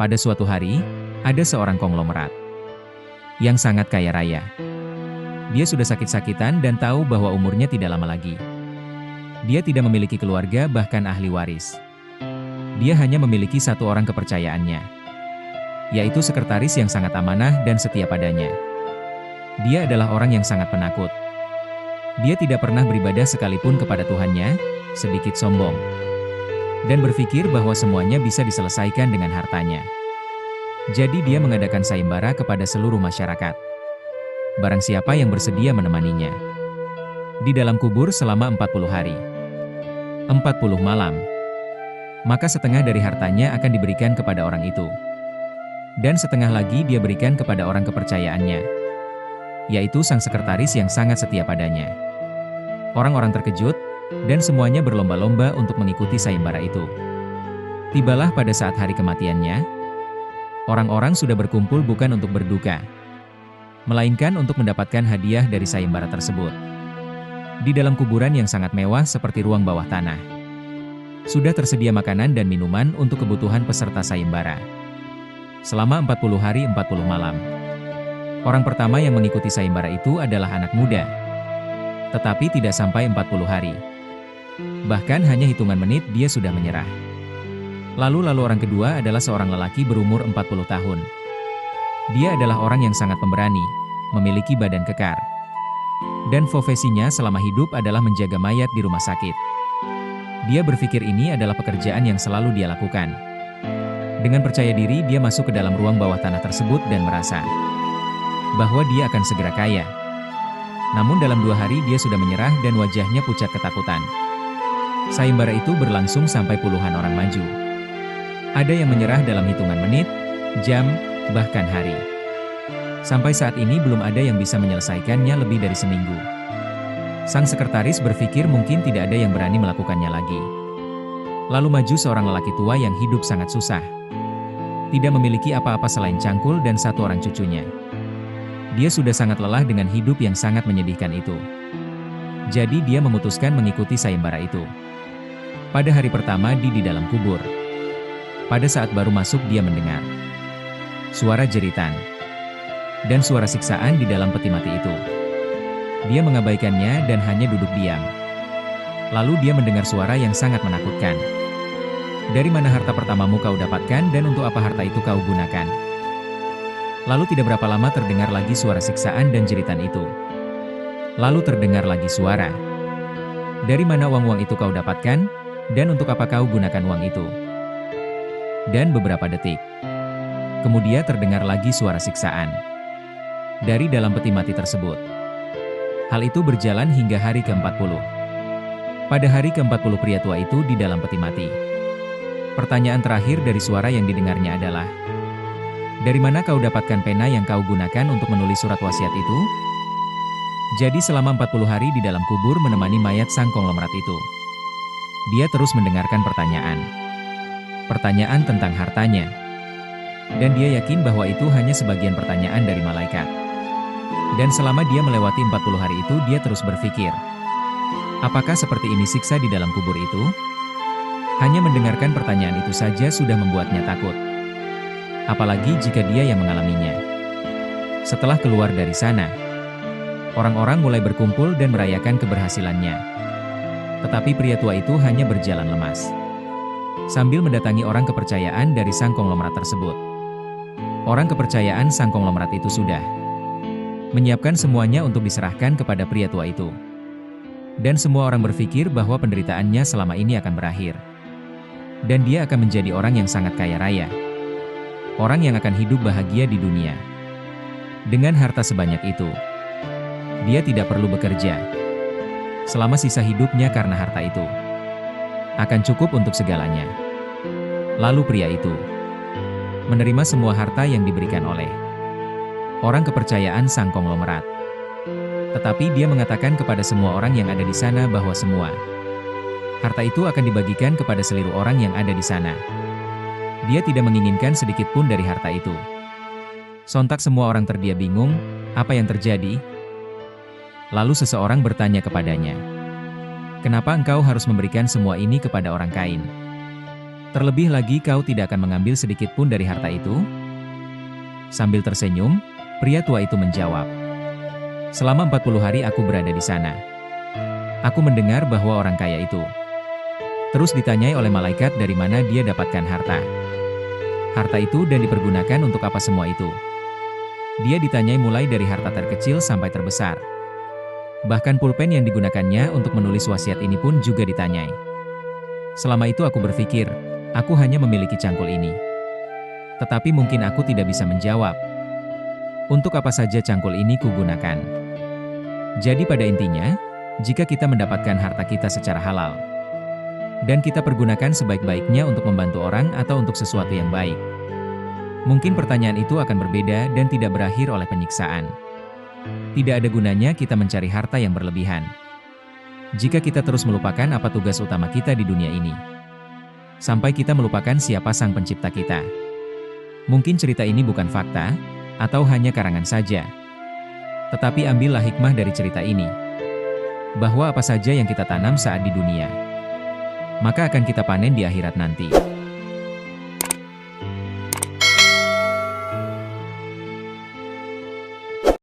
Pada suatu hari, ada seorang konglomerat yang sangat kaya raya. Dia sudah sakit-sakitan dan tahu bahwa umurnya tidak lama lagi. Dia tidak memiliki keluarga bahkan ahli waris. Dia hanya memiliki satu orang kepercayaannya, yaitu sekretaris yang sangat amanah dan setia padanya. Dia adalah orang yang sangat penakut. Dia tidak pernah beribadah sekalipun kepada Tuhannya, sedikit sombong, dan berpikir bahwa semuanya bisa diselesaikan dengan hartanya. Jadi dia mengadakan sayembara kepada seluruh masyarakat. Barang siapa yang bersedia menemaninya di dalam kubur selama 40 hari, 40 malam, maka setengah dari hartanya akan diberikan kepada orang itu. Dan setengah lagi dia berikan kepada orang kepercayaannya, yaitu sang sekretaris yang sangat setia padanya. Orang-orang terkejut, dan semuanya berlomba-lomba untuk mengikuti sayembara itu. Tibalah pada saat hari kematiannya, orang-orang sudah berkumpul bukan untuk berduka, melainkan untuk mendapatkan hadiah dari sayembara tersebut. Di dalam kuburan yang sangat mewah seperti ruang bawah tanah, sudah tersedia makanan dan minuman untuk kebutuhan peserta sayembara. Selama 40 hari 40 malam. Orang pertama yang mengikuti sayembara itu adalah anak muda. Tetapi tidak sampai 40 hari. Bahkan hanya hitungan menit dia sudah menyerah. Lalu orang kedua adalah seorang lelaki berumur 40 tahun. Dia adalah orang yang sangat pemberani, memiliki badan kekar. Dan profesinya selama hidup adalah menjaga mayat di rumah sakit. Dia berpikir ini adalah pekerjaan yang selalu dia lakukan. Dengan percaya diri dia masuk ke dalam ruang bawah tanah tersebut dan merasa bahwa dia akan segera kaya. Namun dalam 2 hari dia sudah menyerah dan wajahnya pucat ketakutan. Sayembara itu berlangsung sampai puluhan orang maju. Ada yang menyerah dalam hitungan menit, jam, bahkan hari. Sampai saat ini belum ada yang bisa menyelesaikannya lebih dari seminggu. Sang sekretaris berpikir mungkin tidak ada yang berani melakukannya lagi. Lalu maju seorang lelaki tua yang hidup sangat susah. Tidak memiliki apa-apa selain cangkul dan satu orang cucunya. Dia sudah sangat lelah dengan hidup yang sangat menyedihkan itu. Jadi dia memutuskan mengikuti sayembara itu. Pada hari pertama di dalam kubur. Pada saat baru masuk dia mendengar suara jeritan dan suara siksaan di dalam peti mati itu. Dia mengabaikannya dan hanya duduk diam. Lalu dia mendengar suara yang sangat menakutkan. Dari mana harta pertamamu kau dapatkan dan untuk apa harta itu kau gunakan? Lalu tidak berapa lama terdengar lagi suara siksaan dan jeritan itu. Lalu terdengar lagi suara. Dari mana uang-uang itu kau dapatkan? Dan untuk apa kau gunakan uang itu? Dan beberapa detik kemudian terdengar lagi suara siksaan dari dalam peti mati tersebut. Hal itu berjalan hingga hari ke-40. Pada hari ke-40 pria tua itu di dalam peti mati. Pertanyaan terakhir dari suara yang didengarnya adalah, dari mana kau dapatkan pena yang kau gunakan untuk menulis surat wasiat itu? Jadi selama 40 hari di dalam kubur menemani mayat sang konglomerat itu. Dia terus mendengarkan pertanyaan. Pertanyaan tentang hartanya. Dan dia yakin bahwa itu hanya sebagian pertanyaan dari malaikat. Dan selama dia melewati 40 hari itu dia terus berpikir, apakah seperti ini siksa di dalam kubur itu? Hanya mendengarkan pertanyaan itu saja sudah membuatnya takut. Apalagi jika dia yang mengalaminya. Setelah keluar dari sana, orang-orang mulai berkumpul dan merayakan keberhasilannya. Tetapi pria tua itu hanya berjalan lemas, sambil mendatangi orang kepercayaan dari sang konglomerat tersebut. Orang kepercayaan sang konglomerat itu sudah menyiapkan semuanya untuk diserahkan kepada pria tua itu. Dan semua orang berpikir bahwa penderitaannya selama ini akan berakhir. Dan dia akan menjadi orang yang sangat kaya raya. Orang yang akan hidup bahagia di dunia. Dengan harta sebanyak itu, dia tidak perlu bekerja selama sisa hidupnya karena harta itu akan cukup untuk segalanya. Lalu pria itu menerima semua harta yang diberikan oleh orang kepercayaan sang konglomerat. Tetapi dia mengatakan kepada semua orang yang ada di sana bahwa semua harta itu akan dibagikan kepada seluruh orang yang ada di sana. Dia tidak menginginkan sedikit pun dari harta itu. Sontak semua orang terdiam bingung, apa yang terjadi? Lalu seseorang bertanya kepadanya, kenapa engkau harus memberikan semua ini kepada orang Kain? Terlebih lagi kau tidak akan mengambil sedikit pun dari harta itu? Sambil tersenyum, pria tua itu menjawab. Selama 40 hari aku berada di sana. Aku mendengar bahwa orang kaya itu. Terus ditanyai oleh malaikat dari mana dia dapatkan harta. Harta itu dan dipergunakan untuk apa semua itu? Dia ditanyai mulai dari harta terkecil sampai terbesar. Bahkan pulpen yang digunakannya untuk menulis wasiat ini pun juga ditanyai. Selama itu aku berpikir, aku hanya memiliki cangkul ini. Tetapi mungkin aku tidak bisa menjawab. Untuk apa saja cangkul ini kugunakan? Jadi pada intinya, jika kita mendapatkan harta kita secara halal, dan kita pergunakan sebaik-baiknya untuk membantu orang atau untuk sesuatu yang baik, mungkin pertanyaan itu akan berbeda dan tidak berakhir oleh penyiksaan. Tidak ada gunanya kita mencari harta yang berlebihan. Jika kita terus melupakan apa tugas utama kita di dunia ini, sampai kita melupakan siapa sang pencipta kita. Mungkin cerita ini bukan fakta, atau hanya karangan saja. Tetapi ambillah hikmah dari cerita ini, bahwa apa saja yang kita tanam saat di dunia, maka akan kita panen di akhirat nanti.